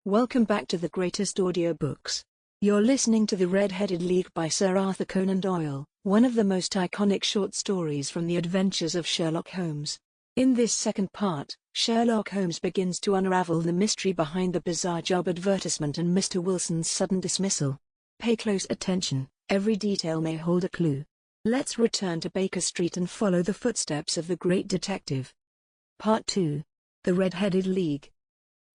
Welcome back to the greatest audiobooks. You're listening to The Red-Headed League by Sir Arthur Conan Doyle, one of the most iconic short stories from the adventures of Sherlock Holmes. In this second part, Sherlock Holmes begins to unravel the mystery behind the bizarre job advertisement and Mr. Wilson's sudden dismissal. Pay close attention, every detail may hold a clue. Let's return to Baker Street and follow the footsteps of the great detective. Part 2. The Red-Headed League.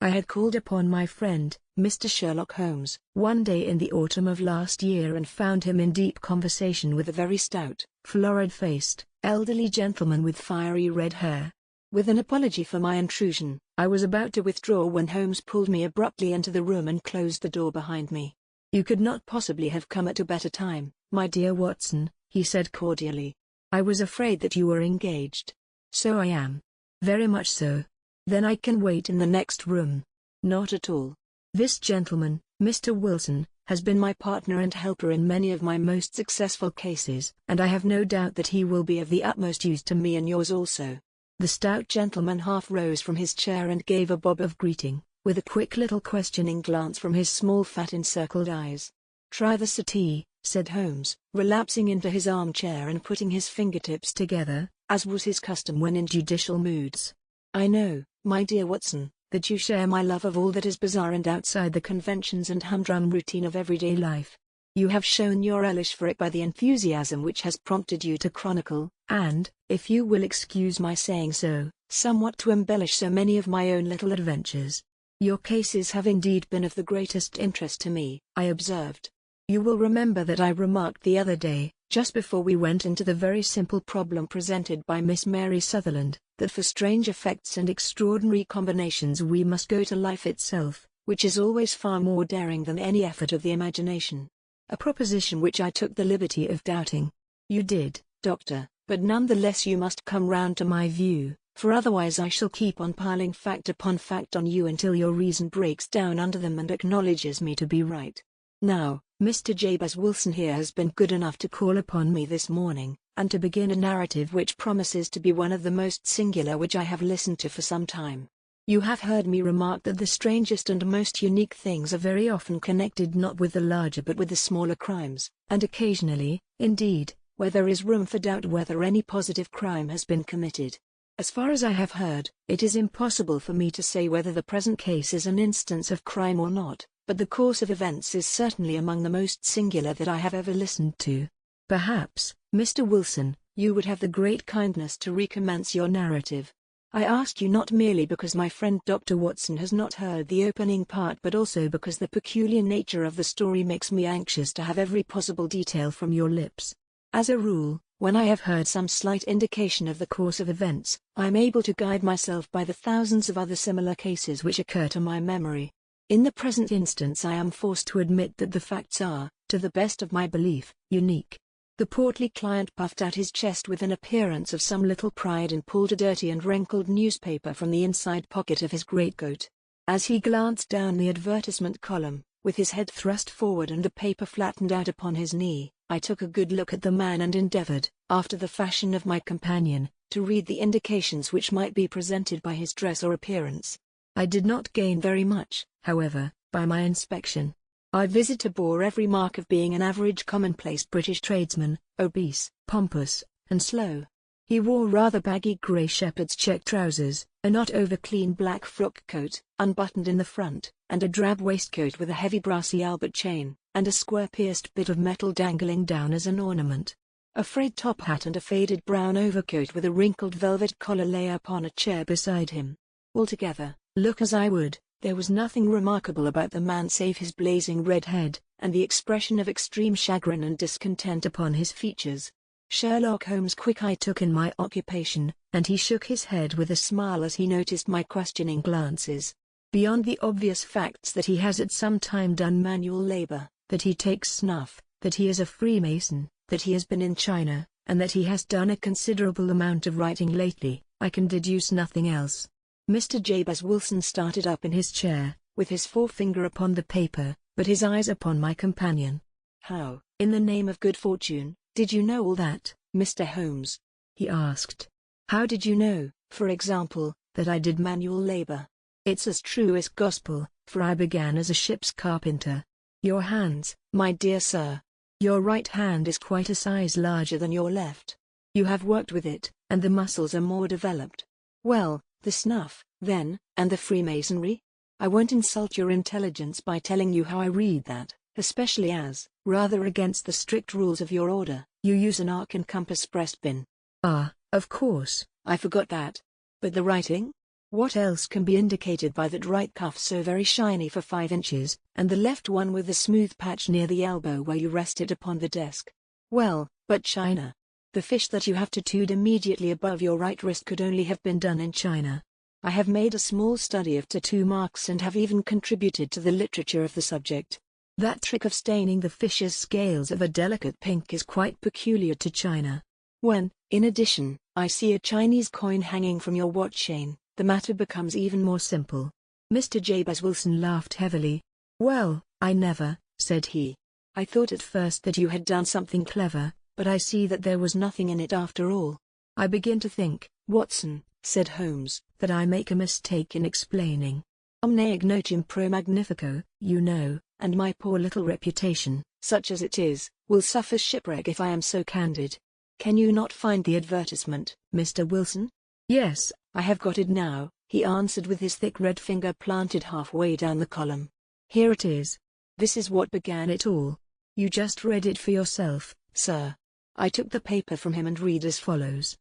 I had called upon my friend, Mr. Sherlock Holmes, one day in the autumn of last year and found him in deep conversation with a very stout, florid-faced, elderly gentleman with fiery red hair. With an apology for my intrusion, I was about to withdraw when Holmes pulled me abruptly into the room and closed the door behind me. "You could not possibly have come at a better time, my dear Watson," he said cordially. "I was afraid that you were engaged." "So I am. Very much so." "Then I can wait in the next room." "Not at all. This gentleman, Mr. Wilson, has been my partner and helper in many of my most successful cases, and I have no doubt that he will be of the utmost use to me and yours also." The stout gentleman half rose from his chair and gave a bob of greeting, with a quick little questioning glance from his small fat encircled eyes. "Try the settee," said Holmes, relapsing into his armchair and putting his fingertips together, as was his custom when in judicial moods. "I know, my dear Watson, that you share my love of all that is bizarre and outside the conventions and humdrum routine of everyday life. You have shown your relish for it by the enthusiasm which has prompted you to chronicle, and, if you will excuse my saying so, somewhat to embellish so many of my own little adventures. Your cases have indeed been of the greatest interest to me," I observed. "You will remember that I remarked the other day, just before we went into the very simple problem presented by Miss Mary Sutherland, that for strange effects and extraordinary combinations we must go to life itself, which is always far more daring than any effort of the imagination. A proposition which I took the liberty of doubting." "You did, Doctor, but none the less you must come round to my view, for otherwise I shall keep on piling fact upon fact on you until your reason breaks down under them and acknowledges me to be right. Now, Mr. Jabez Wilson here has been good enough to call upon me this morning, and to begin a narrative which promises to be one of the most singular which I have listened to for some time. You have heard me remark that the strangest and most unique things are very often connected not with the larger but with the smaller crimes, and occasionally, indeed, where there is room for doubt whether any positive crime has been committed. As far as I have heard, it is impossible for me to say whether the present case is an instance of crime or not, but the course of events is certainly among the most singular that I have ever listened to. Perhaps, Mr. Wilson, you would have the great kindness to recommence your narrative. I ask you not merely because my friend Dr. Watson has not heard the opening part but also because the peculiar nature of the story makes me anxious to have every possible detail from your lips. As a rule, when I have heard some slight indication of the course of events, I am able to guide myself by the thousands of other similar cases which occur to my memory. In the present instance I am forced to admit that the facts are, to the best of my belief, unique." The portly client puffed out his chest with an appearance of some little pride and pulled a dirty and wrinkled newspaper from the inside pocket of his greatcoat. As he glanced down the advertisement column, with his head thrust forward and the paper flattened out upon his knee, I took a good look at the man and endeavored, after the fashion of my companion, to read the indications which might be presented by his dress or appearance. I did not gain very much, however, by my inspection. Our visitor bore every mark of being an average commonplace British tradesman, obese, pompous, and slow. He wore rather baggy grey shepherd's check trousers, a not over-clean black frock coat, unbuttoned in the front, and a drab waistcoat with a heavy brassy Albert chain, and a square-pierced bit of metal dangling down as an ornament. A frayed top hat and a faded brown overcoat with a wrinkled velvet collar lay upon a chair beside him. Altogether, look as I would, there was nothing remarkable about the man save his blazing red head, and the expression of extreme chagrin and discontent upon his features. Sherlock Holmes' quick eye took in my occupation, and he shook his head with a smile as he noticed my questioning glances. Beyond the obvious facts that he has at some time done manual labor, that he takes snuff, that he is a Freemason, that he has been in China, and that he has done a considerable amount of writing lately, I can deduce nothing else. Mr. Jabez Wilson started up in his chair, with his forefinger upon the paper, but his eyes upon my companion. "How, in the name of good fortune, did you know all that, Mr. Holmes?" he asked. "How did you know, for example, that I did manual labor?" "It's as true as gospel, for I began as a ship's carpenter. Your hands, my dear sir. Your right hand is quite a size larger than your left. You have worked with it, and the muscles are more developed. Well, the snuff, then, and the Freemasonry? I won't insult your intelligence by telling you how I read that, especially as, rather against the strict rules of your order, you use an arc and compass breastpin. Ah, of course, I forgot that. But the writing? What else can be indicated by that right cuff so very shiny for 5 inches, and the left one with the smooth patch near the elbow where you rest it upon the desk? Well, but China. The fish that you have tattooed immediately above your right wrist could only have been done in China. I have made a small study of tattoo marks and have even contributed to the literature of the subject. That trick of staining the fish's scales of a delicate pink is quite peculiar to China. When, in addition, I see a Chinese coin hanging from your watch chain, the matter becomes even more simple. Mr. Jabez Wilson laughed heavily. Well, I never, said he. I thought at first that you had done something clever, but I see that there was nothing in it after all. I begin to think, Watson, said Holmes, that I make a mistake in explaining. Omne ignotium pro magnifico, you know, and my poor little reputation, such as it is, will suffer shipwreck if I am so candid. Can you not find the advertisement, Mr. Wilson? Yes, I have got it now, he answered with his thick red finger planted halfway down the column. Here it is. This is what began it all. You just read it for yourself, sir. I took the paper from him and read as follows.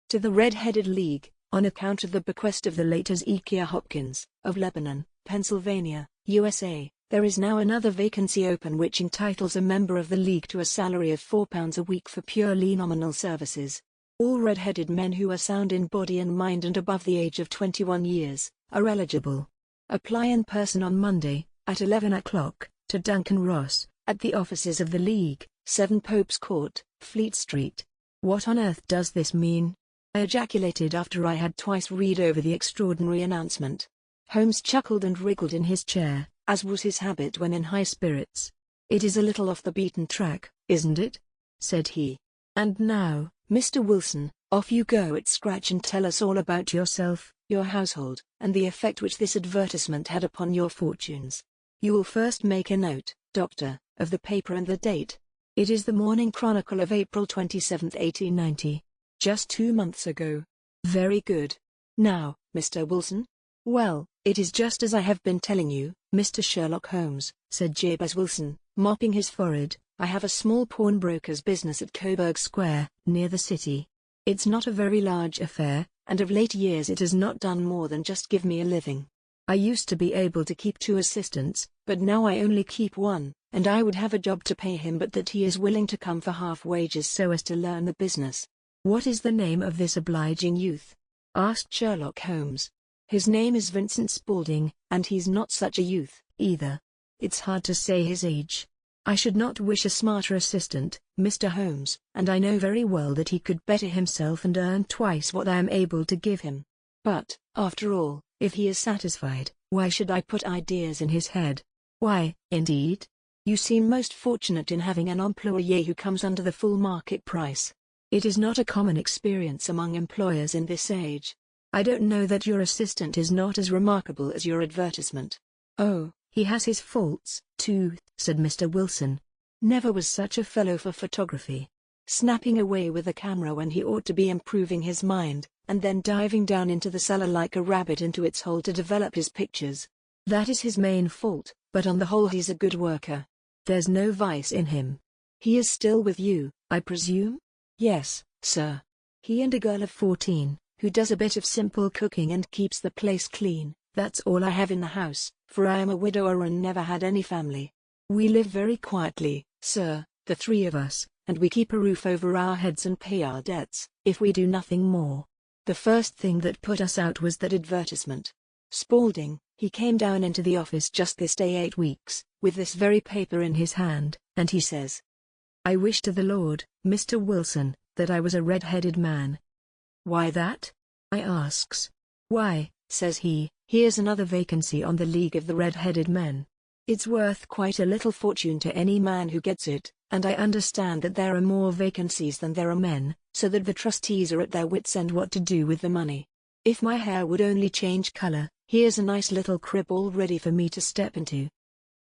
To the Red-Headed League, on account of the bequest of the late Ezekiah Hopkins, of Lebanon, Pennsylvania, USA, there is now another vacancy open which entitles a member of the League to a salary of £4 a week for purely nominal services. All red-headed men who are sound in body and mind and above the age of 21 years, are eligible. Apply in person on Monday, at 11 o'clock, to Duncan Ross, at the offices of the League, 7 Pope's Court, Fleet Street. What on earth does this mean? I ejaculated after I had twice read over the extraordinary announcement. Holmes chuckled and wriggled in his chair, as was his habit when in high spirits. It is a little off the beaten track, isn't it? Said he. And now, Mr. Wilson, off you go at scratch and tell us all about yourself, your household, and the effect which this advertisement had upon your fortunes. You will first make a note, Doctor, of the paper and the date. It is the Morning Chronicle of April 27, 1890. Just 2 months ago. Very good. Now, Mr. Wilson? Well, it is just as I have been telling you, Mr. Sherlock Holmes, said Jabez Wilson, mopping his forehead. I have a small pawnbroker's business at Coburg Square, near the city. It's not a very large affair, and of late years it has not done more than just give me a living. I used to be able to keep 2 assistants, but now I only keep 1, and I would have a job to pay him but that he is willing to come for half wages so as to learn the business. What is the name of this obliging youth? Asked Sherlock Holmes. His name is Vincent Spaulding, and he's not such a youth, either. It's hard to say his age. I should not wish a smarter assistant, Mr. Holmes, and I know very well that he could better himself and earn twice what I am able to give him. But, after all, if he is satisfied, why should I put ideas in his head? Why, indeed? You seem most fortunate in having an employé who comes under the full market price. It is not a common experience among employers in this age. I don't know that your assistant is not as remarkable as your advertisement. Oh, he has his faults, too, said Mr. Wilson. Never was such a fellow for photography. Snapping away with a camera when he ought to be improving his mind, and then diving down into the cellar like a rabbit into its hole to develop his pictures. That is his main fault, but on the whole he's a good worker. There's no vice in him. He is still with you, I presume? Yes, sir. He and a girl of 14, who does a bit of simple cooking and keeps the place clean. That's all I have in the house, for I am a widower and never had any family. We live very quietly, sir, the 3 of us, and we keep a roof over our heads and pay our debts, if we do nothing more. The first thing that put us out was that advertisement. Spaulding, he came down into the office just this day 8 weeks, with this very paper in his hand, and he says, I wish to the Lord, Mr. Wilson, that I was a red-headed man. Why that? I asks. Why, says he, here's another vacancy on the League of the Red-Headed Men. It's worth quite a little fortune to any man who gets it, and I understand that there are more vacancies than there are men, so that the trustees are at their wits' end what to do with the money. If my hair would only change color, Here's a nice little crib all ready for me to step into."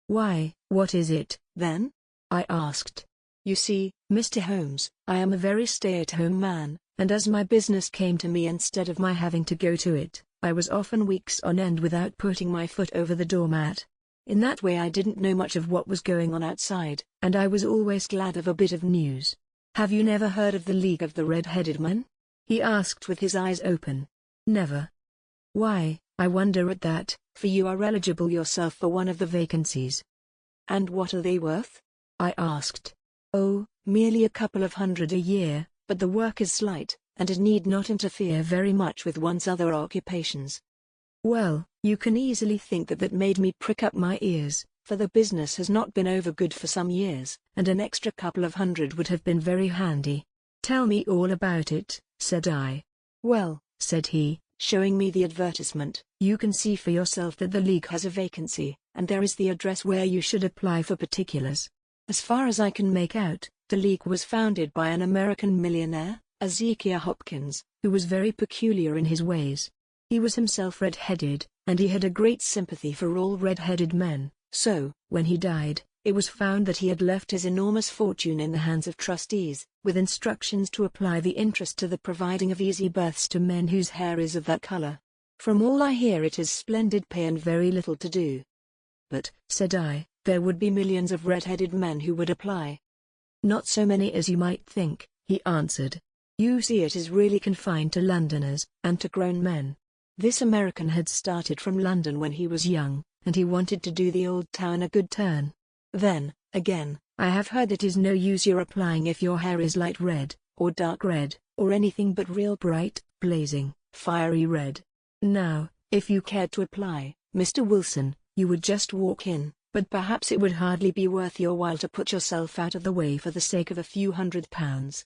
"Why, what is it, "Then?" I asked. "You see, Mr. Holmes, I am a very stay-at-home man, and as my business came to me instead of my having to go to it, I was often weeks on end without putting my foot over the doormat. In that way I didn't know much of what was going on outside, and I was always glad of a bit of news." "Have you never heard of the League of the Red-Headed Men?" he asked with his eyes open. "Never." "Why, I wonder at that, for you are eligible yourself for one of the vacancies." "And what are they worth?" I asked. "Oh, merely a couple of hundred a year, but the work is slight, and it need not interfere very much with one's other occupations." "Well, you can easily think that made me prick up my ears, for the business has not been over good for some years, and an extra couple of hundred would have been very handy." "Tell me all about it," said I. "Well," said he, showing me the advertisement, "you can see for yourself that the League has a vacancy, and there is the address where you should apply for particulars. As far as I can make out, the League was founded by an American millionaire, Ezekiel Hopkins, who was very peculiar in his ways. He was himself red-headed, and he had a great sympathy for all red-headed men. So, when he died, it was found that he had left his enormous fortune in the hands of trustees, with instructions to apply the interest to the providing of easy berths to men whose hair is of that color. From all I hear it is splendid pay and very little to do." "But," said I, "there would be millions of red-headed men who would apply." "Not so many as you might think," he answered. "You see, it is really confined to Londoners, and to grown men. This American had started from London when he was young, and he wanted to do the old town a good turn. Then, again, I have heard it is no use your applying if your hair is light red, or dark red, or anything but real bright, blazing, fiery red. Now, if you cared to apply, Mr. Wilson, you would just walk in, but perhaps it would hardly be worth your while to put yourself out of the way for the sake of a few £100.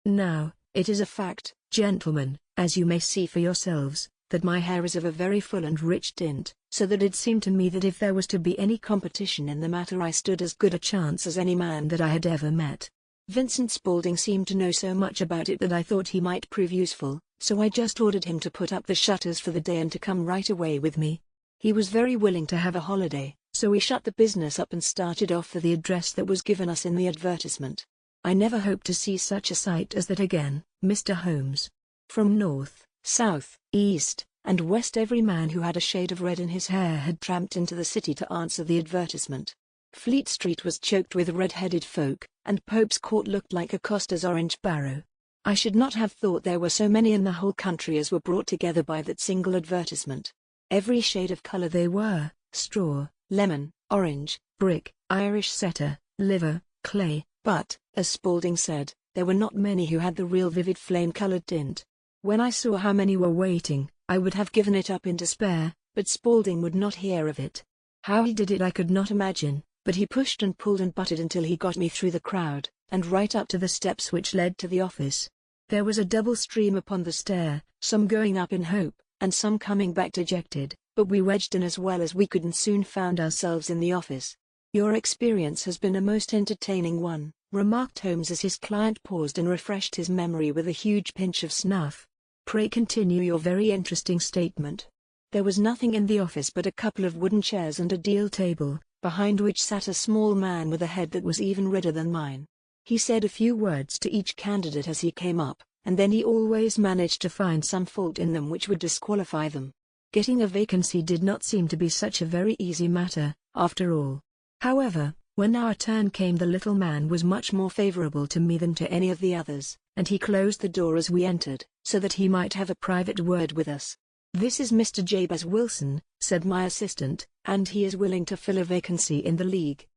Now, it is a fact, gentlemen, as you may see for yourselves, that my hair is of a very full and rich tint, so that it seemed to me that if there was to be any competition in the matter I stood as good a chance as any man that I had ever met. Vincent Spaulding seemed to know so much about it that I thought he might prove useful, so I just ordered him to put up the shutters for the day and to come right away with me. He was very willing to have a holiday, so we shut the business up and started off for the address that was given us in the advertisement. I never hope to see such a sight as that again, Mr. Holmes. From north, south, east, and west every man who had a shade of red in his hair had tramped into the city to answer the advertisement. Fleet Street was choked with red-headed folk, and Pope's Court looked like a coster's orange barrow. I should not have thought there were so many in the whole country as were brought together by that single advertisement. Every shade of color they were: straw, lemon, orange, brick, Irish setter, liver, clay, but, as Spaulding said, there were not many who had the real vivid flame-colored tint. When I saw how many were waiting, I would have given it up in despair, but Spaulding would not hear of it. How he did it I could not imagine, but he pushed and pulled and butted until he got me through the crowd, and right up to the steps which led to the office. There was a double stream upon the stair, some going up in hope, and some coming back dejected, but we wedged in as well as we could and soon found ourselves in the office. "Your experience has been a most entertaining one," remarked Holmes as his client paused and refreshed his memory with a huge pinch of snuff. "Pray continue your very interesting statement." There was nothing in the office but a couple of wooden chairs and a deal table, behind which sat a small man with a head that was even redder than mine. He said a few words to each candidate as he came up, and then he always managed to find some fault in them which would disqualify them. Getting a vacancy did not seem to be such a very easy matter, after all. However, when our turn came the little man was much more favorable to me than to any of the others, and he closed the door as we entered, so that he might have a private word with us. "This is Mr. Jabez Wilson," said my assistant, "and he is willing to fill a vacancy in the League."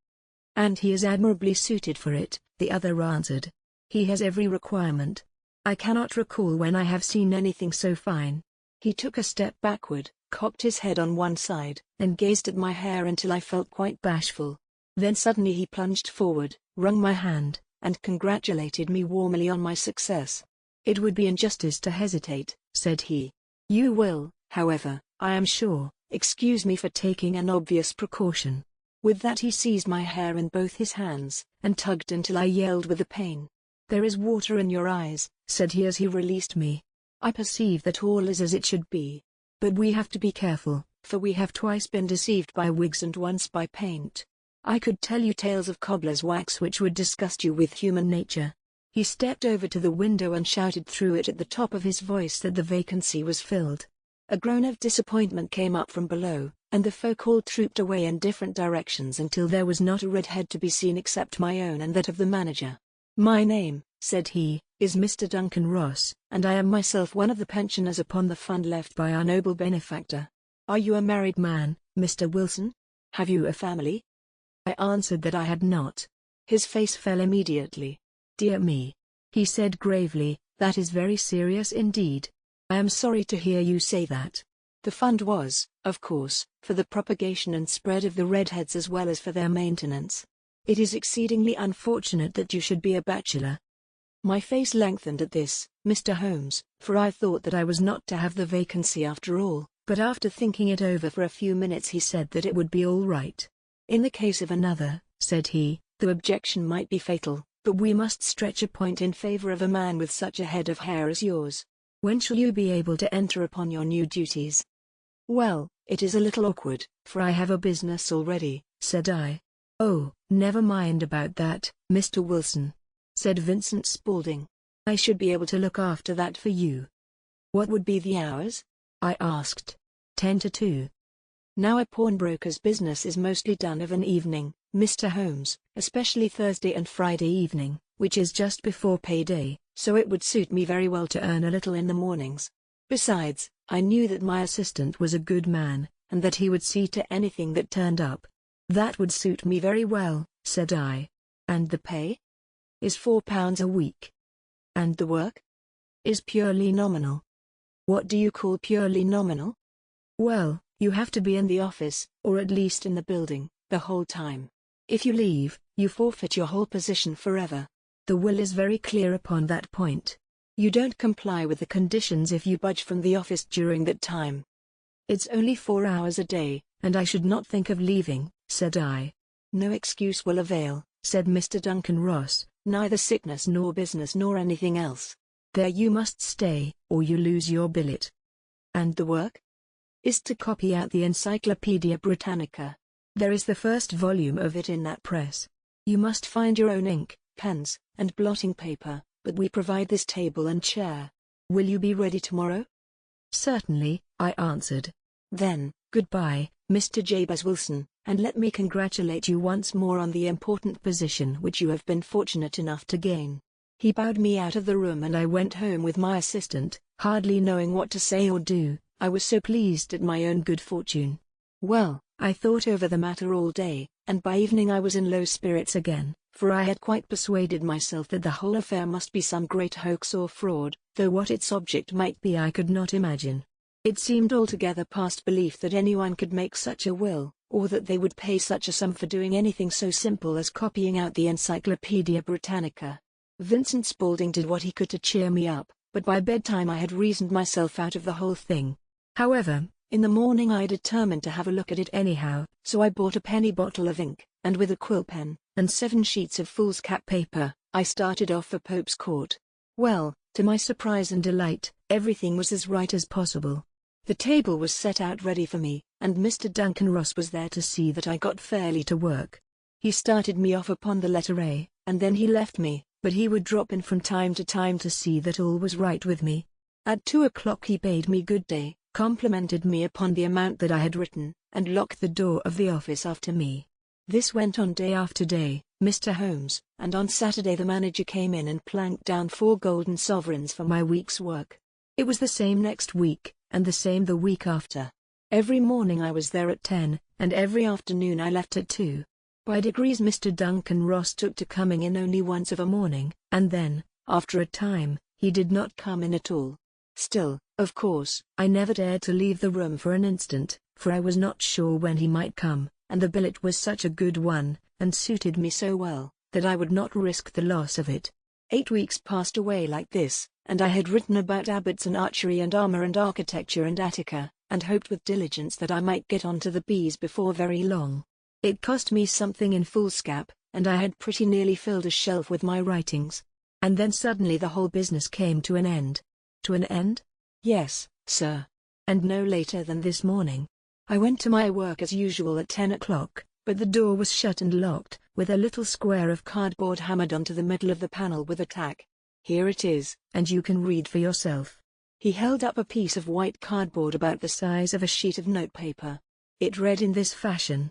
"And he is admirably suited for it," the other answered. "He has every requirement. I cannot recall when I have seen anything so fine." He took a step backward, cocked his head on one side, and gazed at my hair until I felt quite bashful. Then suddenly he plunged forward, wrung my hand, and congratulated me warmly on my success. "It would be injustice to hesitate," said he. "You will, however, I am sure, excuse me for taking an obvious precaution." With that he seized my hair in both his hands, and tugged until I yelled with the pain. "There is water in your eyes," said he as he released me. "I perceive that all is as it should be. But we have to be careful, for we have twice been deceived by wigs and once by paint. I could tell you tales of cobbler's wax which would disgust you with human nature." He stepped over to the window and shouted through it at the top of his voice that the vacancy was filled. A groan of disappointment came up from below, and the folk all trooped away in different directions until there was not a red head to be seen except my own and that of the manager. "My name," said he, "is Mr. Duncan Ross, and I am myself one of the pensioners upon the fund left by our noble benefactor. Are you a married man, Mr. Wilson? Have you a family?" I answered that I had not. His face fell immediately. "Dear me," he said gravely, "that is very serious indeed. I am sorry to hear you say that. The fund was, of course, for the propagation and spread of the redheads as well as for their maintenance. It is exceedingly unfortunate that you should be a bachelor." My face lengthened at this, Mr. Holmes, for I thought that I was not to have the vacancy after all, but after thinking it over for a few minutes he said that it would be all right. "In the case of another," said he, "the objection might be fatal, but we must stretch a point in favor of a man with such a head of hair as yours. When shall you be able to enter upon your new duties?" "Well, it is a little awkward, for I have a business already," said I. "Oh, never mind about that, Mr. Wilson," said Vincent Spaulding. "I should be able to look after that for you." "What would be the hours?" I asked. 10 to 2. "Now a pawnbroker's business is mostly done of an evening, Mr. Holmes, especially Thursday and Friday evening, which is just before payday, so it would suit me very well to earn a little in the mornings. Besides, I knew that my assistant was a good man, and that he would see to anything that turned up." "That would suit me very well," said I. "And the pay?" "Is £4 a week." "And the work?" "Is purely nominal." "What do you call purely nominal?" "Well, you have to be in the office, or at least in the building, the whole time. If you leave, you forfeit your whole position forever. The will is very clear upon that point. You don't comply with the conditions if you budge from the office during that time." "It's only 4 hours a day, and I should not think of leaving," said I. "No excuse will avail," said Mr. Duncan Ross, "neither sickness nor business nor anything else. There you must stay, or you lose your billet." "And the work?" "Is to copy out the Encyclopedia Britannica. There is the first volume of it in that press. You must find your own ink, pens, and blotting paper, but we provide this table and chair. Will you be ready tomorrow?" "Certainly," I answered. "Then, goodbye, Mr. Jabez Wilson, and let me congratulate you once more on the important position which you have been fortunate enough to gain." He bowed me out of the room and I went home with my assistant, hardly knowing what to say or do. I was so pleased at my own good fortune. Well, I thought over the matter all day, and by evening I was in low spirits again, for I had quite persuaded myself that the whole affair must be some great hoax or fraud, though what its object might be I could not imagine. It seemed altogether past belief that anyone could make such a will, or that they would pay such a sum for doing anything so simple as copying out the Encyclopedia Britannica. Vincent Spaulding did what he could to cheer me up, but by bedtime I had reasoned myself out of the whole thing. However, in the morning I determined to have a look at it anyhow, so I bought a penny bottle of ink, and with a quill pen, and 7 sheets of foolscap paper, I started off for Pope's Court. Well, to my surprise and delight, everything was as right as possible. The table was set out ready for me, and Mr. Duncan Ross was there to see that I got fairly to work. He started me off upon the letter A, and then he left me, but he would drop in from time to time to see that all was right with me. At 2 o'clock he bade me good day, complimented me upon the amount that I had written, and locked the door of the office after me. This went on day after day, Mr. Holmes, and on Saturday the manager came in and planked down 4 golden sovereigns for my week's work. It was the same next week, and the same the week after. Every morning I was there at 10, and every afternoon I left at 2. By degrees Mr. Duncan Ross took to coming in only once of a morning, and then, after a time, he did not come in at all. Still, of course, I never dared to leave the room for an instant, for I was not sure when he might come, and the billet was such a good one, and suited me so well, that I would not risk the loss of it. 8 weeks passed away like this, and I had written about abbots and archery and armor and architecture and Attica, and hoped with diligence that I might get on to the B's before very long. It cost me something in foolscap, and I had pretty nearly filled a shelf with my writings. And then suddenly the whole business came to an end. To an end? Yes, sir. And no later than this morning. I went to my work as usual at 10 o'clock, but the door was shut and locked, with a little square of cardboard hammered onto the middle of the panel with a tack. Here it is, and you can read for yourself. He held up a piece of white cardboard about the size of a sheet of notepaper. It read in this fashion.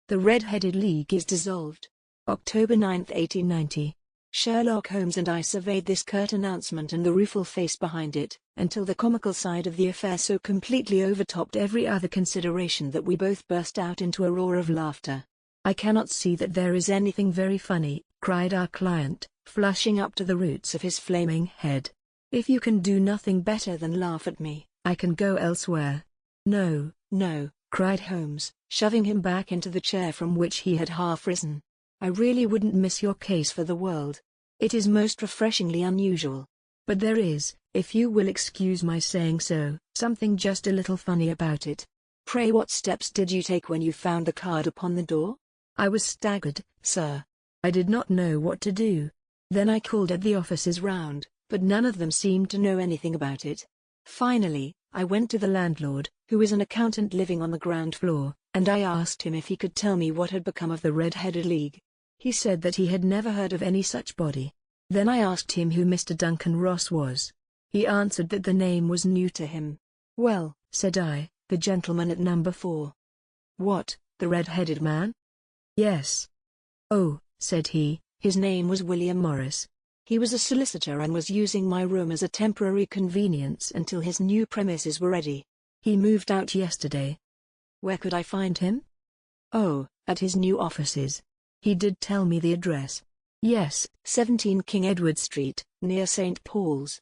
The Red-Headed League is dissolved. October 9, 1890. Sherlock Holmes and I surveyed this curt announcement and the rueful face behind it, until the comical side of the affair so completely overtopped every other consideration that we both burst out into a roar of laughter. "I cannot see that there is anything very funny," cried our client, flushing up to the roots of his flaming head. "If you can do nothing better than laugh at me, I can go elsewhere." "No, no," cried Holmes, shoving him back into the chair from which he had half risen. "I really wouldn't miss your case for the world. It is most refreshingly unusual. But there is, if you will excuse my saying so, something just a little funny about it. Pray what steps did you take when you found the card upon the door?" "I was staggered, sir. I did not know what to do. Then I called at the offices round, but none of them seemed to know anything about it. Finally, I went to the landlord, who is an accountant living on the ground floor, and I asked him if he could tell me what had become of the Red-Headed League. He said that he had never heard of any such body. Then I asked him who Mr. Duncan Ross was. He answered that the name was new to him." "Well," said I, "the gentleman at number 4. "What, the red-headed man?" "Yes." "Oh," said he, "his name was William Morris. He was a solicitor and was using my room as a temporary convenience until his new premises were ready. He moved out yesterday." "Where could I find him?" "Oh, at his new offices. He did tell me the address." "Yes, 17 King Edward Street, near St. Paul's."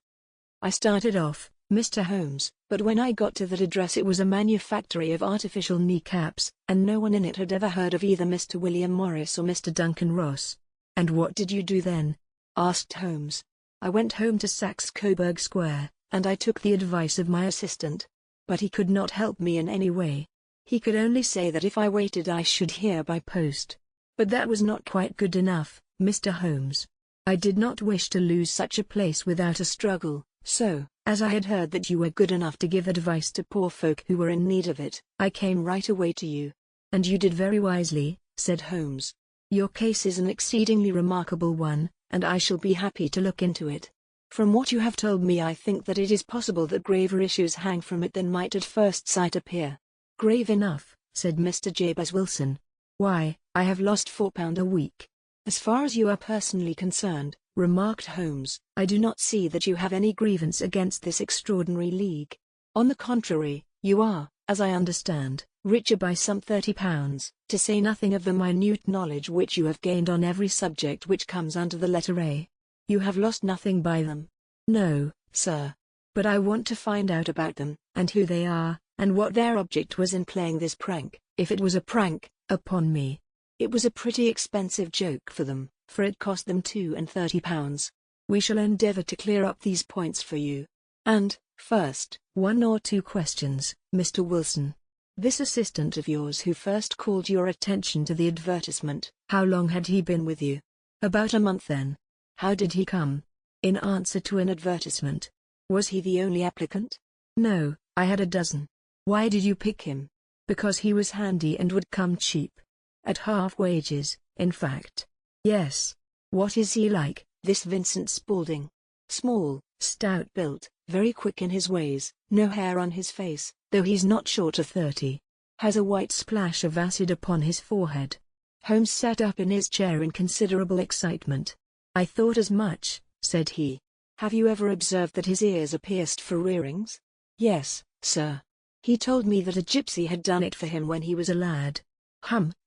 I started off, Mr. Holmes, but when I got to that address it was a manufactory of artificial kneecaps, and no one in it had ever heard of either Mr. William Morris or Mr. Duncan Ross. "And what did you do then?" asked Holmes. "I went home to Saxe-Coburg Square, and I took the advice of my assistant. But he could not help me in any way. He could only say that if I waited I should hear by post. But that was not quite good enough, Mr. Holmes. I did not wish to lose such a place without a struggle, so, as I had heard that you were good enough to give advice to poor folk who were in need of it, I came right away to you." "And you did very wisely," said Holmes. "Your case is an exceedingly remarkable one, and I shall be happy to look into it. From what you have told me I think that it is possible that graver issues hang from it than might at first sight appear." "Grave enough," said Mr. Jabez Wilson. "Why, I have lost £4 a week." "As far as you are personally concerned," remarked Holmes, "I do not see that you have any grievance against this extraordinary league. On the contrary, you are, as I understand, richer by some £30, to say nothing of the minute knowledge which you have gained on every subject which comes under the letter A. You have lost nothing by them." "No, sir. But I want to find out about them, and who they are, and what their object was in playing this prank, if it was a prank, upon me. It was a pretty expensive joke for them, for it cost them £32. We shall endeavour to clear up these points for you. And, first, 1 or 2 questions, Mr. Wilson. This assistant of yours who first called your attention to the advertisement, how long had he been with you?" "About a month then." "How did he come?" "In answer to an advertisement." "Was he the only applicant?" "No, I had a dozen." "Why did you pick him?" "Because he was handy and would come cheap. At half wages, in fact." "Yes. What is he like, this Vincent Spaulding?" "Small, stout-built, very quick in his ways, no hair on his face, though he's not short of 30. Has a white splash of acid upon his forehead." Holmes sat up in his chair in considerable excitement. "I thought as much," said he. "Have you ever observed that his ears are pierced for earrings?" "Yes, sir. He told me that a gypsy had done it for him when he was a lad."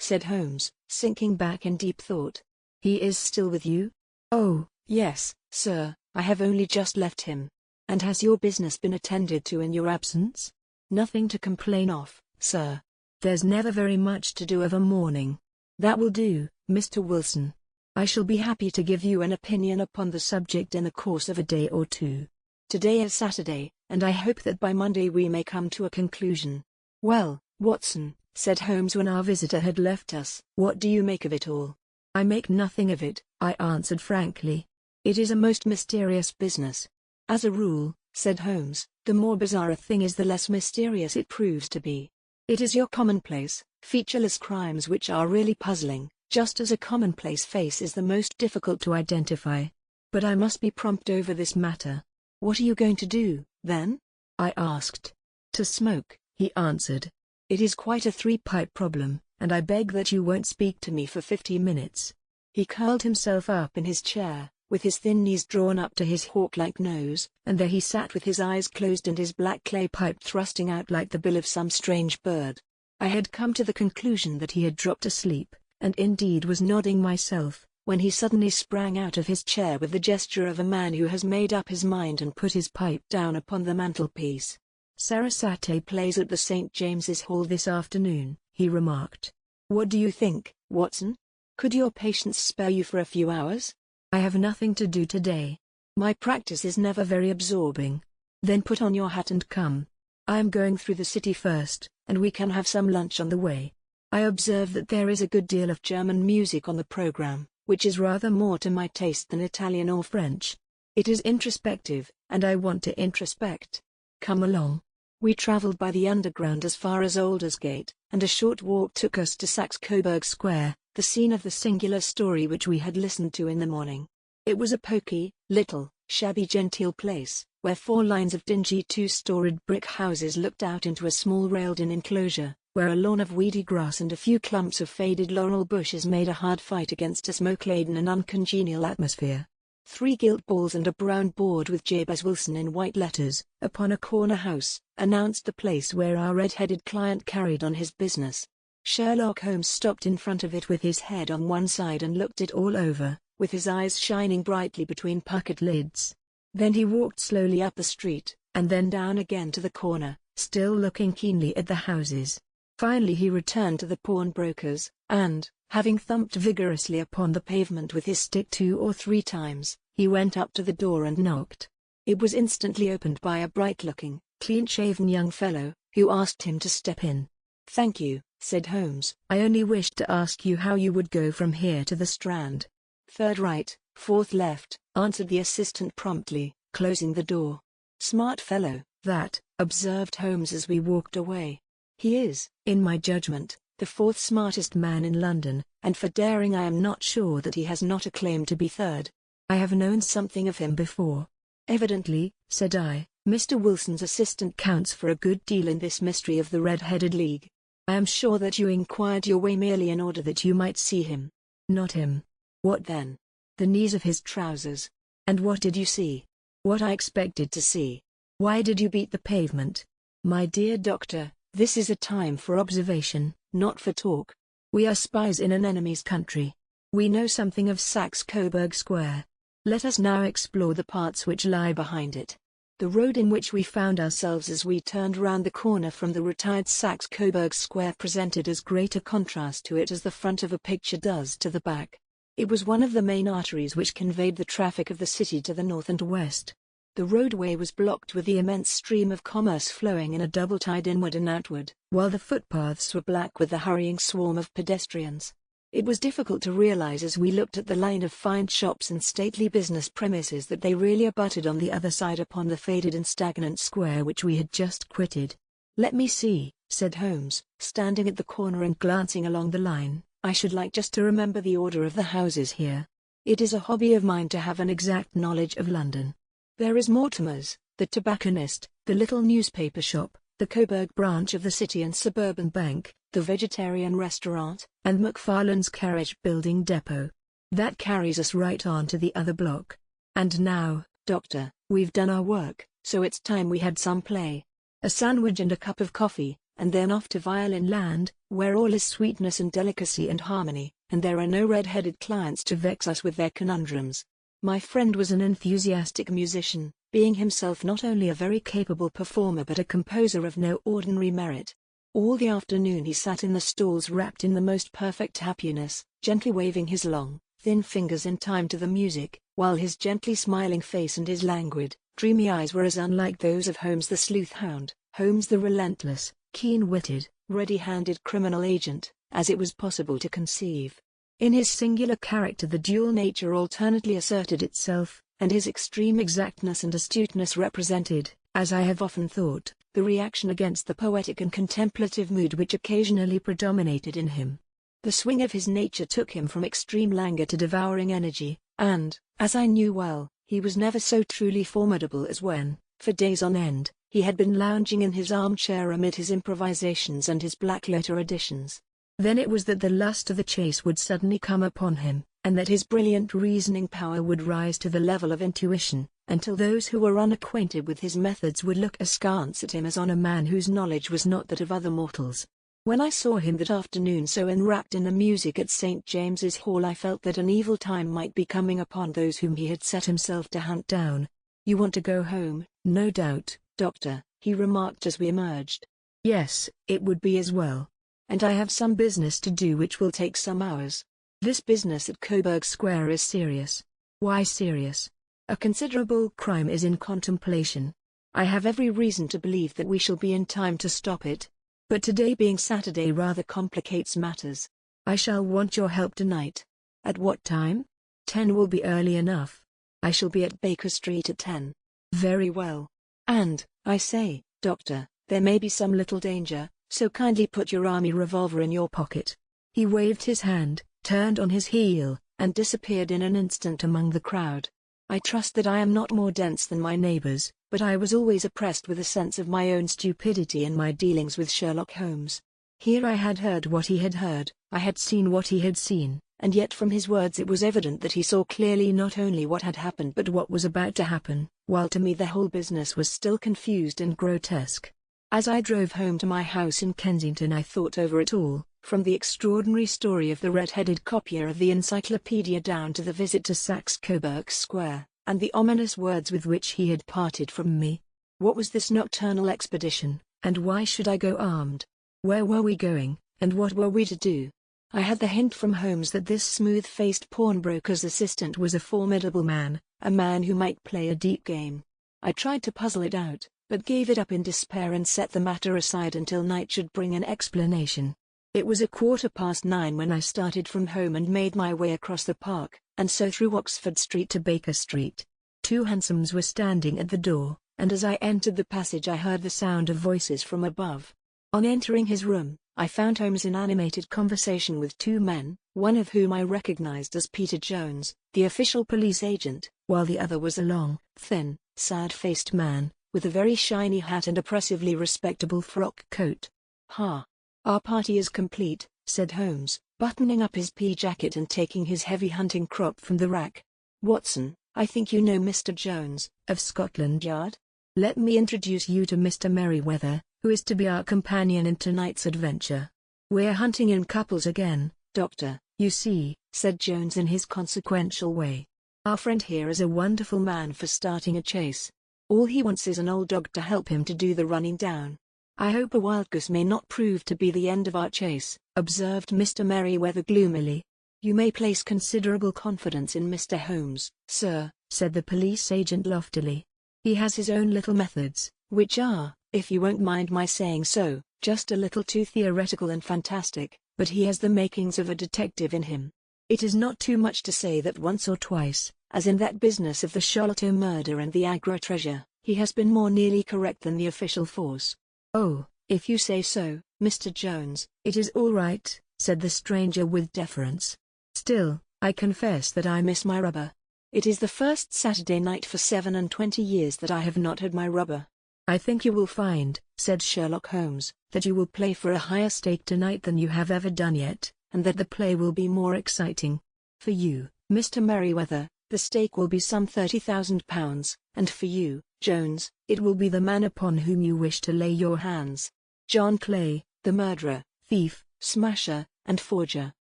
Said Holmes, sinking back in deep thought. "He is still with you?" "Oh, yes, sir, I have only just left him." "And has your business been attended to in your absence?" "Nothing to complain of, sir. There's never very much to do of a morning." "That will do, Mr. Wilson. I shall be happy to give you an opinion upon the subject in the course of a day or 2. Today is Saturday, and I hope that by Monday we may come to a conclusion." "Well, Watson," said Holmes when our visitor had left us, "what do you make of it all?" "I make nothing of it," I answered frankly. "It is a most mysterious business." "As a rule," said Holmes, "the more bizarre a thing is the less mysterious it proves to be. It is your commonplace, featureless crimes which are really puzzling, just as a commonplace face is the most difficult to identify. But I must be prompt over this matter. What are you going to do, then? I asked. To smoke, he answered. It is quite a three-pipe problem, and I beg that you won't speak to me for 50 minutes. He curled himself up in his chair, with his thin knees drawn up to his hawk-like nose, and there he sat with his eyes closed and his black clay pipe thrusting out like the bill of some strange bird. I had come to the conclusion that he had dropped asleep, and indeed was nodding myself, when he suddenly sprang out of his chair with the gesture of a man who has made up his mind and put his pipe down upon the mantelpiece. "Sarasate plays at the St. James's Hall this afternoon," he remarked. "What do you think, Watson? Could your patients spare you for a few hours?" "I have nothing to do today. My practice is never very absorbing." "Then put on your hat and come. I am going through the city first, and we can have some lunch on the way. I observe that there is a good deal of German music on the program, which is rather more to my taste than Italian or French. It is introspective, and I want to introspect. Come along." We travelled by the underground as far as Aldersgate, and a short walk took us to Saxe-Coburg Square, the scene of the singular story which we had listened to in the morning. It was a poky, little, shabby genteel place, where 4 lines of dingy 2-storied brick houses looked out into a small railed-in enclosure, where a lawn of weedy grass and a few clumps of faded laurel bushes made a hard fight against a smoke-laden and uncongenial atmosphere. 3 gilt balls and a brown board with Jabez Wilson in white letters, upon a corner house, announced the place where our red-headed client carried on his business. Sherlock Holmes stopped in front of it with his head on one side and looked it all over, with his eyes shining brightly between puckered lids. Then he walked slowly up the street, and then down again to the corner, still looking keenly at the houses. Finally he returned to the pawnbroker's, and, having thumped vigorously upon the pavement with his stick 2 or 3 times, he went up to the door and knocked. It was instantly opened by a bright-looking, clean-shaven young fellow, who asked him to step in. "Thank you," said Holmes. "I only wished to ask you how you would go from here to the Strand." "3rd right, 4th left," answered the assistant promptly, closing the door. "Smart fellow, that," observed Holmes as we walked away. "He is, in my judgment, the 4th smartest man in London, and for daring I am not sure that he has not a claim to be 3rd. I have known something of him before." "Evidently," said I, "Mr. Wilson's assistant counts for a good deal in this mystery of the Red-Headed League. I am sure that you inquired your way merely in order that you might see him." "Not him." "What then?" "The knees of his trousers." "And what did you see?" "What I expected to see." "Why did you beat the pavement?" "My dear doctor, this is a time for observation, not for talk. We are spies in an enemy's country. We know something of Saxe-Coburg Square. Let us now explore the parts which lie behind it." The road in which we found ourselves as we turned round the corner from the retired Saxe-Coburg Square presented as great a contrast to it as the front of a picture does to the back. It was one of the main arteries which conveyed the traffic of the city to the north and west. The roadway was blocked with the immense stream of commerce flowing in a double tide inward and outward, while the footpaths were black with the hurrying swarm of pedestrians. It was difficult to realize as we looked at the line of fine shops and stately business premises that they really abutted on the other side upon the faded and stagnant square which we had just quitted. "Let me see," said Holmes, standing at the corner and glancing along the line. "I should like just to remember the order of the houses here. It is a hobby of mine to have an exact knowledge of London. There is Mortimer's, the tobacconist, the little newspaper shop, the Coburg branch of the City and Suburban Bank, the vegetarian restaurant, and McFarlane's carriage building depot. That carries us right on to the other block. And now, doctor, we've done our work, so it's time we had some play. A sandwich and a cup of coffee, and then off to Violin Land, where all is sweetness and delicacy and harmony, and there are no red-headed clients to vex us with their conundrums." My friend was an enthusiastic musician, being himself not only a very capable performer but a composer of no ordinary merit. All the afternoon he sat in the stalls wrapped in the most perfect happiness, gently waving his long, thin fingers in time to the music, while his gently smiling face and his languid, dreamy eyes were as unlike those of Holmes the sleuth-hound, Holmes the relentless, keen-witted, ready-handed criminal agent, as it was possible to conceive. In his singular character the dual nature alternately asserted itself, and his extreme exactness and astuteness represented, as I have often thought, the reaction against the poetic and contemplative mood which occasionally predominated in him. The swing of his nature took him from extreme languor to devouring energy, and, as I knew well, he was never so truly formidable as when, for days on end, he had been lounging in his armchair amid his improvisations and his black-letter editions. Then it was that the lust of the chase would suddenly come upon him, and that his brilliant reasoning power would rise to the level of intuition, until those who were unacquainted with his methods would look askance at him as on a man whose knowledge was not that of other mortals. When I saw him that afternoon so enwrapped in the music at St. James's Hall, I felt that an evil time might be coming upon those whom he had set himself to hunt down. "You want to go home, no doubt, Doctor," he remarked as we emerged. "Yes, it would be as well. And I have some business to do which will take some hours. This business at Coburg Square is serious." "Why serious?" "A considerable crime is in contemplation. I have every reason to believe that we shall be in time to stop it. But today being Saturday rather complicates matters. I shall want your help tonight." "At what time?" 10 will be early enough. I shall be at Baker Street at 10. "Very well. And, I say, Doctor, there may be some little danger, so kindly put your army revolver in your pocket." He waved his hand, turned on his heel, and disappeared in an instant among the crowd. I trust that I am not more dense than my neighbors, but I was always oppressed with a sense of my own stupidity in my dealings with Sherlock Holmes. Here I had heard what he had heard, I had seen what he had seen, and yet from his words it was evident that he saw clearly not only what had happened but what was about to happen, while to me the whole business was still confused and grotesque. As I drove home to my house in Kensington I thought over it all, from the extraordinary story of the red-headed copier of the encyclopedia down to the visit to Coburg Square, and the ominous words with which he had parted from me. What was this nocturnal expedition, and why should I go armed? Where were we going, and what were we to do? I had the hint from Holmes that this smooth-faced pawnbroker's assistant was a formidable man, a man who might play a deep game. I tried to puzzle it out, but gave it up in despair and set the matter aside until night should bring an explanation. It was 9:15 when I started from home and made my way across the park, and so through Oxford Street to Baker Street. 2 hansoms were standing at the door, and as I entered the passage I heard the sound of voices from above. On entering his room, I found Holmes in animated conversation with 2 men, one of whom I recognized as Peter Jones, the official police agent, while the other was a long, thin, sad-faced man, with a very shiny hat and oppressively respectable frock coat. "Ha! Our party is complete," said Holmes, buttoning up his pea jacket and taking his heavy hunting crop from the rack. "Watson, I think you know Mr. Jones, of Scotland Yard? Let me introduce you to Mr. Merriweather, who is to be our companion in tonight's adventure. We're hunting in couples again, Doctor, you see," said Jones in his consequential way. "Our friend here is a wonderful man for starting a chase. All he wants is an old dog to help him to do the running down." "I hope a wild goose may not prove to be the end of our chase," observed Mr. Merriweather gloomily. "You may place considerable confidence in Mr. Holmes, sir," said the police agent loftily. "He has his own little methods, which are, if you won't mind my saying so, just a little too theoretical and fantastic, but he has the makings of a detective in him. It is not too much to say that once or twice, as in that business of the Charlotte murder and the Agra treasure, he has been more nearly correct than the official force." "Oh, if you say so, Mr. Jones, it is all right," said the stranger with deference. "Still, I confess that I miss my rubber. It is the first Saturday night for 27 years that I have not had my rubber." "I think you will find," said Sherlock Holmes, "that you will play for a higher stake tonight than you have ever done yet, and that the play will be more exciting. For you, Mr. Merriweather, the stake will be some £30,000, and for you, Jones, it will be the man upon whom you wish to lay your hands. John Clay, the murderer, thief, smasher, and forger.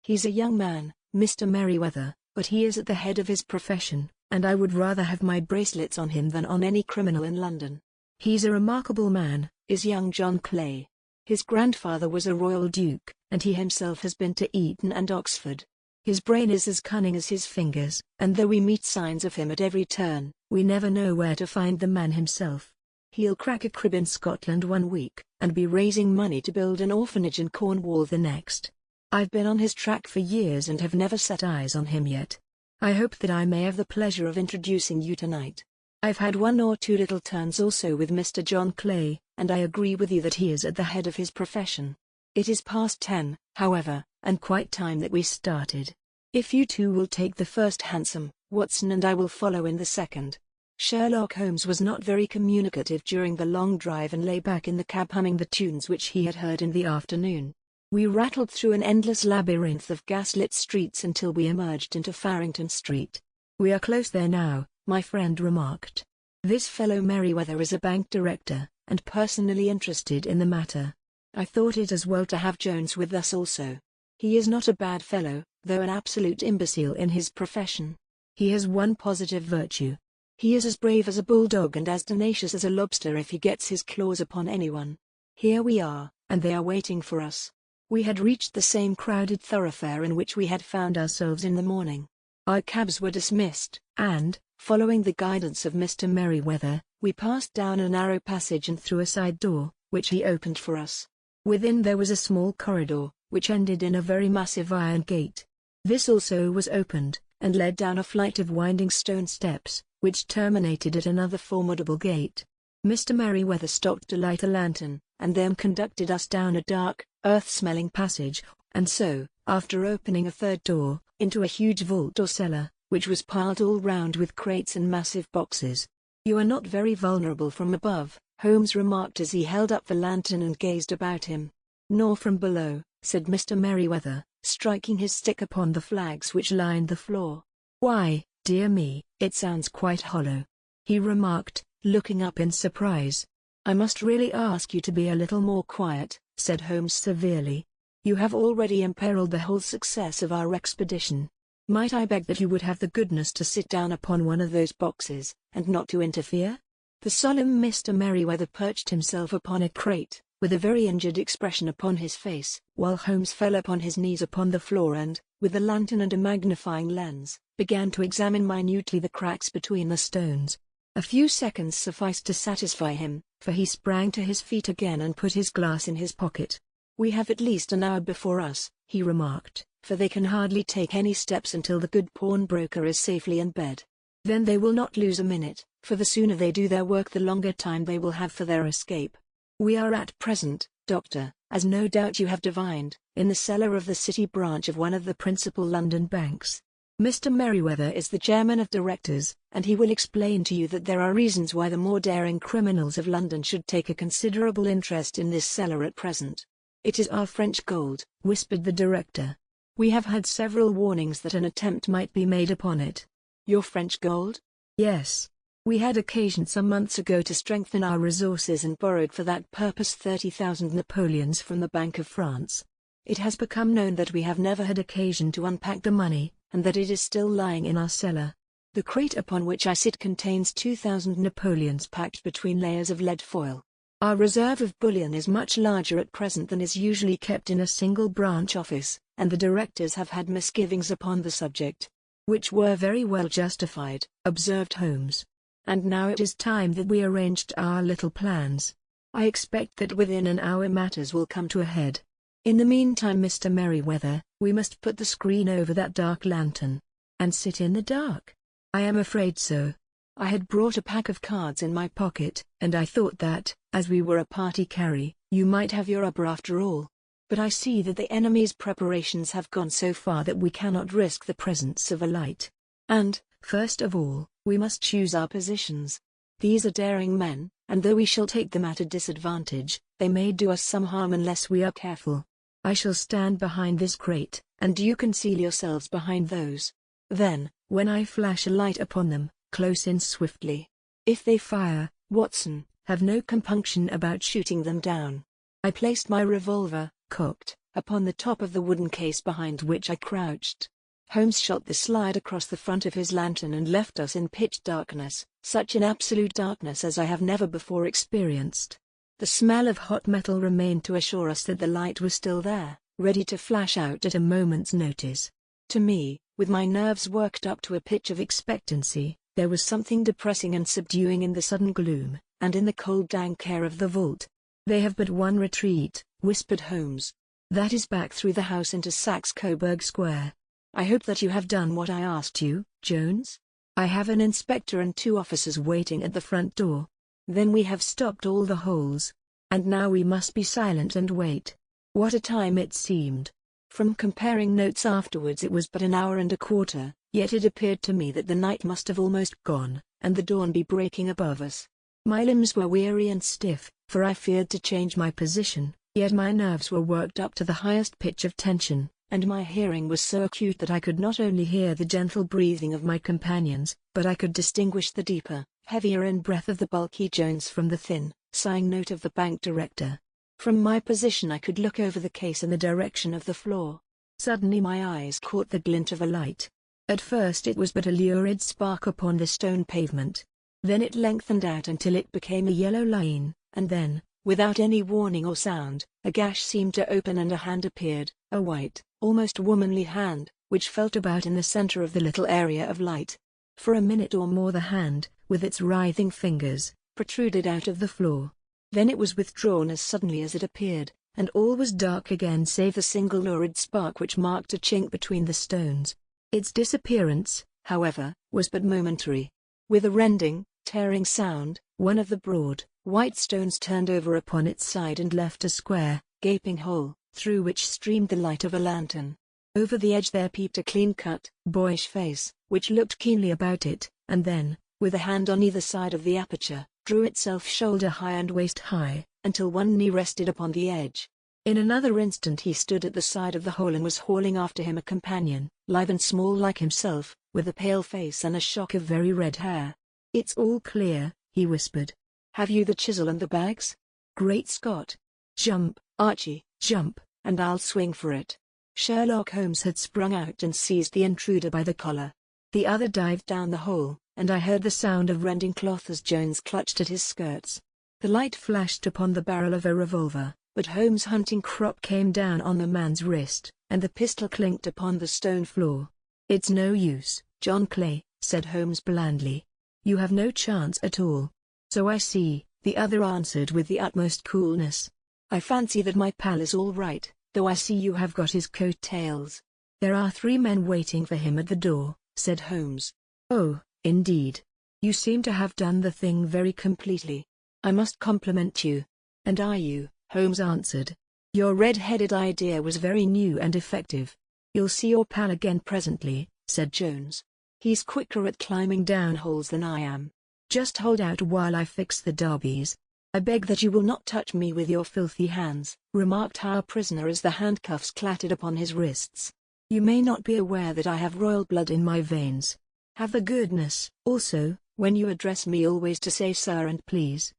He's a young man, Mr. Merriweather, but he is at the head of his profession, and I would rather have my bracelets on him than on any criminal in London. He's a remarkable man, is young John Clay. His grandfather was a royal duke, and he himself has been to Eton and Oxford. His brain is as cunning as his fingers, and though we meet signs of him at every turn, we never know where to find the man himself. He'll crack a crib in Scotland one week, and be raising money to build an orphanage in Cornwall the next. I've been on his track for years and have never set eyes on him yet. I hope that I may have the pleasure of introducing you tonight. I've had 1 or 2 little turns also with Mr. John Clay, and I agree with you that he is at the head of his profession. It is past 10, however, and quite time that we started. If you two will take the first hansom, Watson and I will follow in the second." Sherlock Holmes was not very communicative during the long drive and lay back in the cab humming the tunes which he had heard in the afternoon. We rattled through an endless labyrinth of gaslit streets until we emerged into Farrington Street. "We are close there now," my friend remarked. "This fellow Merryweather is a bank director, and personally interested in the matter. I thought it as well to have Jones with us also. He is not a bad fellow, though an absolute imbecile in his profession. He has one positive virtue. He is as brave as a bulldog and as tenacious as a lobster if he gets his claws upon anyone. Here we are, and they are waiting for us." We had reached the same crowded thoroughfare in which we had found ourselves in the morning. Our cabs were dismissed, and, following the guidance of Mr. Merryweather, we passed down a narrow passage and through a side door, which he opened for us. Within there was a small corridor, which ended in a very massive iron gate. This also was opened, and led down a flight of winding stone steps, which terminated at another formidable gate. Mr. Merryweather stopped to light a lantern, and then conducted us down a dark, earth-smelling passage, and so, after opening a third door, into a huge vault or cellar, which was piled all round with crates and massive boxes. "You are not very vulnerable from above," Holmes remarked as he held up the lantern and gazed about him. "Nor from below," said Mr. Merryweather, striking his stick upon the flags which lined the floor. "Why, dear me, it sounds quite hollow," he remarked, looking up in surprise. "I must really ask you to be a little more quiet," said Holmes severely. "You have already imperiled the whole success of our expedition. Might I beg that you would have the goodness to sit down upon one of those boxes, and not to interfere?" The solemn Mr. Merryweather perched himself upon a crate, with a very injured expression upon his face, while Holmes fell upon his knees upon the floor and, with a lantern and a magnifying lens, began to examine minutely the cracks between the stones. A few seconds sufficed to satisfy him, for he sprang to his feet again and put his glass in his pocket. "We have at least an hour before us," he remarked, "for they can hardly take any steps until the good pawnbroker is safely in bed. Then they will not lose a minute, for the sooner they do their work the longer time they will have for their escape. We are at present, Doctor, as no doubt you have divined, in the cellar of the City branch of one of the principal London banks. Mr. Merryweather is the chairman of directors, and he will explain to you that there are reasons why the more daring criminals of London should take a considerable interest in this cellar at present." "It is our French gold," whispered the director. "We have had several warnings that an attempt might be made upon it." "Your French gold?" "Yes. We had occasion some months ago to strengthen our resources and borrowed for that purpose 30,000 Napoleons from the Bank of France. It has become known that we have never had occasion to unpack the money, and that it is still lying in our cellar. The crate upon which I sit contains 2,000 Napoleons packed between layers of lead foil. Our reserve of bullion is much larger at present than is usually kept in a single branch office, and the directors have had misgivings upon the subject." "Which were very well justified," observed Holmes. "And now it is time that we arranged our little plans. I expect that within an hour matters will come to a head. In the meantime, Mr. Merryweather, we must put the screen over that dark lantern." "And sit in the dark?" "I am afraid so. I had brought a pack of cards in my pocket, and I thought that, as we were a party carry, you might have your rubber after all. But I see that the enemy's preparations have gone so far that we cannot risk the presence of a light. And, first of all, we must choose our positions. These are daring men, and though we shall take them at a disadvantage, they may do us some harm unless we are careful. I shall stand behind this crate, and you conceal yourselves behind those. Then, when I flash a light upon them, close in swiftly. If they fire, Watson, have no compunction about shooting them down." I placed my revolver, cocked, upon the top of the wooden case behind which I crouched. Holmes shot the slide across the front of his lantern and left us in pitch darkness, such an absolute darkness as I have never before experienced. The smell of hot metal remained to assure us that the light was still there, ready to flash out at a moment's notice. To me, with my nerves worked up to a pitch of expectancy, there was something depressing and subduing in the sudden gloom, and in the cold dank air of the vault. "They have but one retreat," whispered Holmes. "That is back through the house into Saxe-Coburg Square. I hope that you have done what I asked you, Jones? I have an inspector and 2 officers waiting at the front door. Then we have stopped all the holes. And now we must be silent and wait. What a time it seemed. From comparing notes afterwards, it was but an hour and a quarter, yet it appeared to me that the night must have almost gone, and the dawn be breaking above us. My limbs were weary and stiff, for I feared to change my position, yet my nerves were worked up to the highest pitch of tension, and my hearing was so acute that I could not only hear the gentle breathing of my companions, but I could distinguish the deeper, heavier in-breath of the bulky Jones from the thin, sighing note of the bank director. From my position I could look over the case in the direction of the floor. Suddenly my eyes caught the glint of a light. At first it was but a lurid spark upon the stone pavement. Then it lengthened out until it became a yellow line, and then, without any warning or sound, a gash seemed to open and a hand appeared, a white, almost womanly hand, which felt about in the center of the little area of light. For a minute or more the hand, with its writhing fingers, protruded out of the floor. Then it was withdrawn as suddenly as it appeared, and all was dark again save the single lurid spark which marked a chink between the stones. Its disappearance, however, was but momentary. With a rending, tearing sound, one of the broad, white stones turned over upon its side and left a square, gaping hole, through which streamed the light of a lantern. Over the edge there peeped a clean-cut, boyish face, which looked keenly about it, and then, with a hand on either side of the aperture, drew itself shoulder-high and waist-high, until one knee rested upon the edge. In another instant he stood at the side of the hole and was hauling after him a companion, lithe and small like himself, with a pale face and a shock of very red hair. "It's all clear," he whispered. "Have you the chisel and the bags? Great Scott! Jump, Archie, jump, and I'll swing for it." Sherlock Holmes had sprung out and seized the intruder by the collar. The other dived down the hole, and I heard the sound of rending cloth as Jones clutched at his skirts. The light flashed upon the barrel of a revolver, but Holmes' hunting crop came down on the man's wrist, and the pistol clinked upon the stone floor. "It's no use, John Clay," said Holmes blandly. "You have no chance at all." "So I see," the other answered with the utmost coolness. "I fancy that my pal is all right, though I see you have got his coat-tails." "There are 3 men waiting for him at the door," said Holmes. "Oh, indeed. You seem to have done the thing very completely. I must compliment you." "And are you?" Holmes answered. "Your red-headed idea was very new and effective." "You'll see your pal again presently," said Jones. "He's quicker at climbing down holes than I am. Just hold out while I fix the derbies." "I beg that you will not touch me with your filthy hands," remarked our prisoner as the handcuffs clattered upon his wrists. "You may not be aware that I have royal blood in my veins. Have the goodness, also, when you address me always to say sir and please."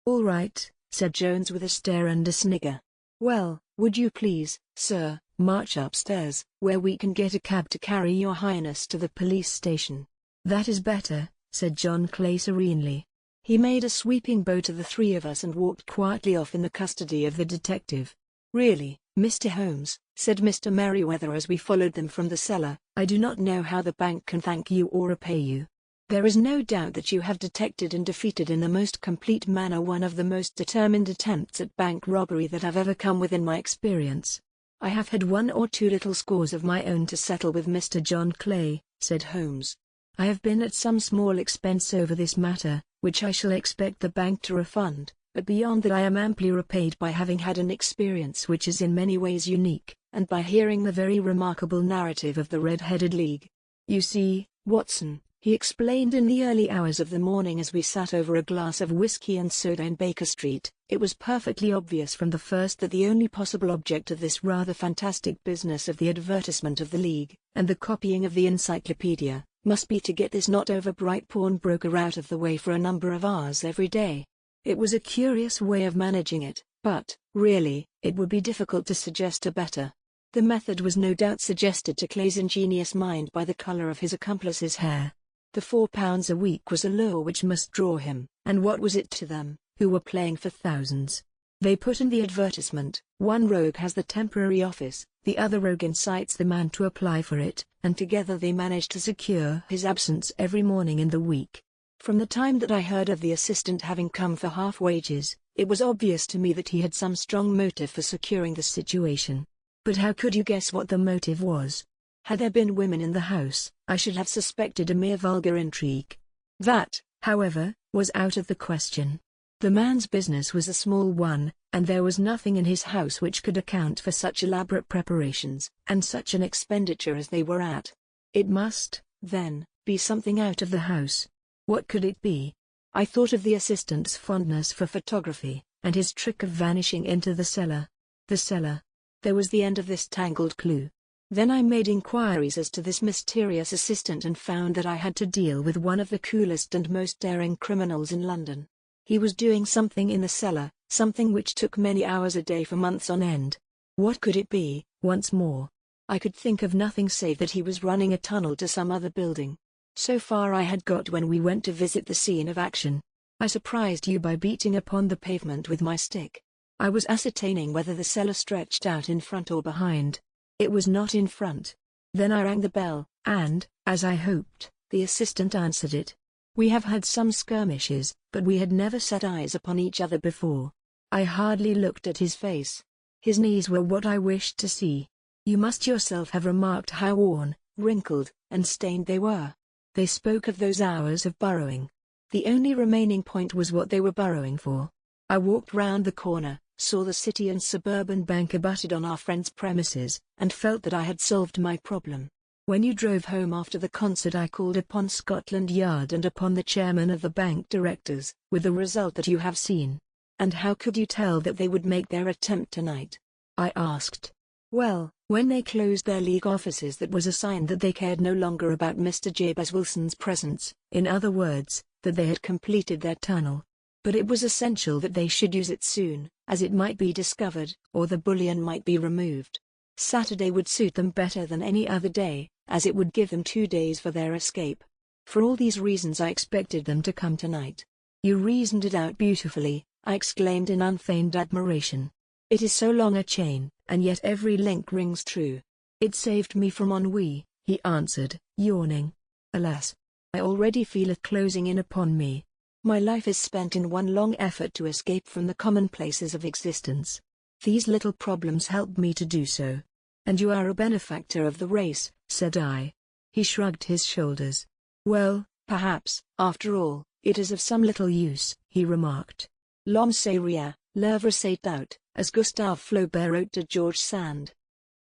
"All right," said Jones with a stare and a snigger. "Well, would you please, sir, march upstairs, where we can get a cab to carry your highness to the police station." "That is better," said John Clay serenely. He made a sweeping bow to the 3 of us and walked quietly off in the custody of the detective. "Really, Mr. Holmes," said Mr. Merriweather as we followed them from the cellar, "I do not know how the bank can thank you or repay you. There is no doubt that you have detected and defeated in the most complete manner one of the most determined attempts at bank robbery that have ever come within my experience." "I have had 1 or 2 little scores of my own to settle with Mr. John Clay," said Holmes. "I have been at some small expense over this matter, which I shall expect the bank to refund, but beyond that I am amply repaid by having had an experience which is in many ways unique, and by hearing the very remarkable narrative of the Red-Headed League. You see, Watson," he explained in the early hours of the morning as we sat over a glass of whiskey and soda in Baker Street, "it was perfectly obvious from the first that the only possible object of this rather fantastic business of the advertisement of the League, and the copying of the encyclopedia, must be to get this not-over-bright pawnbroker out of the way for a number of hours every day. It was a curious way of managing it, but, really, it would be difficult to suggest a better. The method was no doubt suggested to Clay's ingenious mind by the color of his accomplice's hair. The £4 a week was a lure which must draw him, and what was it to them, who were playing for thousands? They put in the advertisement, one rogue has the temporary office, the other rogue incites the man to apply for it, and together they managed to secure his absence every morning in the week. From the time that I heard of the assistant having come for half wages, it was obvious to me that he had some strong motive for securing the situation. But how could you guess what the motive was? Had there been women in the house, I should have suspected a mere vulgar intrigue. That, however, was out of the question. The man's business was a small one, and there was nothing in his house which could account for such elaborate preparations and such an expenditure as they were at. It must, then, be something out of the house. What could it be? I thought of the assistant's fondness for photography, and his trick of vanishing into the cellar. The cellar. There was the end of this tangled clue. Then I made inquiries as to this mysterious assistant and found that I had to deal with one of the coolest and most daring criminals in London. He was doing something in the cellar, something which took many hours a day for months on end. What could it be? Once more, I could think of nothing save that he was running a tunnel to some other building. So far I had got when we went to visit the scene of action. I surprised you by beating upon the pavement with my stick. I was ascertaining whether the cellar stretched out in front or behind. It was not in front. Then I rang the bell, and, as I hoped, the assistant answered it. We have had some skirmishes, but we had never set eyes upon each other before. I hardly looked at his face. His knees were what I wished to see. You must yourself have remarked how worn, wrinkled, and stained they were. They spoke of those hours of burrowing. The only remaining point was what they were burrowing for. I walked round the corner, saw the City and Suburban Bank abutted on our friend's premises, and felt that I had solved my problem. When you drove home after the concert I called upon Scotland Yard and upon the chairman of the bank directors, with the result that you have seen. And how could you tell that they would make their attempt tonight? I asked. Well, when they closed their league offices that was a sign that they cared no longer about Mr. Jabez Wilson's presence, in other words, that they had completed their tunnel. But it was essential that they should use it soon, as it might be discovered, or the bullion might be removed. Saturday would suit them better than any other day, as it would give them 2 days for their escape. For all these reasons I expected them to come tonight. You reasoned it out beautifully, I exclaimed in unfeigned admiration. It is so long a chain, and yet every link rings true. It saved me from ennui, he answered, yawning. Alas! I already feel it closing in upon me. My life is spent in one long effort to escape from the commonplaces of existence. These little problems help me to do so. And you are a benefactor of the race, said I. He shrugged his shoulders. Well, perhaps, after all, it is of some little use, he remarked. L'homme c'est rien, l'œuvre c'est tout, as Gustave Flaubert wrote to George Sand.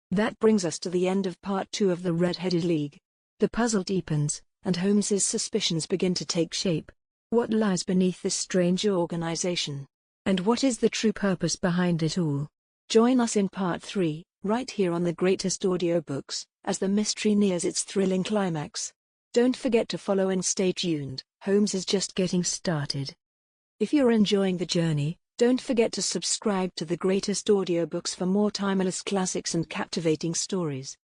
That brings us to the end of part 2 of the Red-Headed League. The puzzle deepens, and Holmes's suspicions begin to take shape. What lies beneath this strange organization? And what is the true purpose behind it all? Join us in part 3, right here on the greatest audiobooks, as the mystery nears its thrilling climax. Don't forget to follow and stay tuned, Holmes is just getting started. If you're enjoying the journey, don't forget to subscribe to the greatest audiobooks for more timeless classics and captivating stories.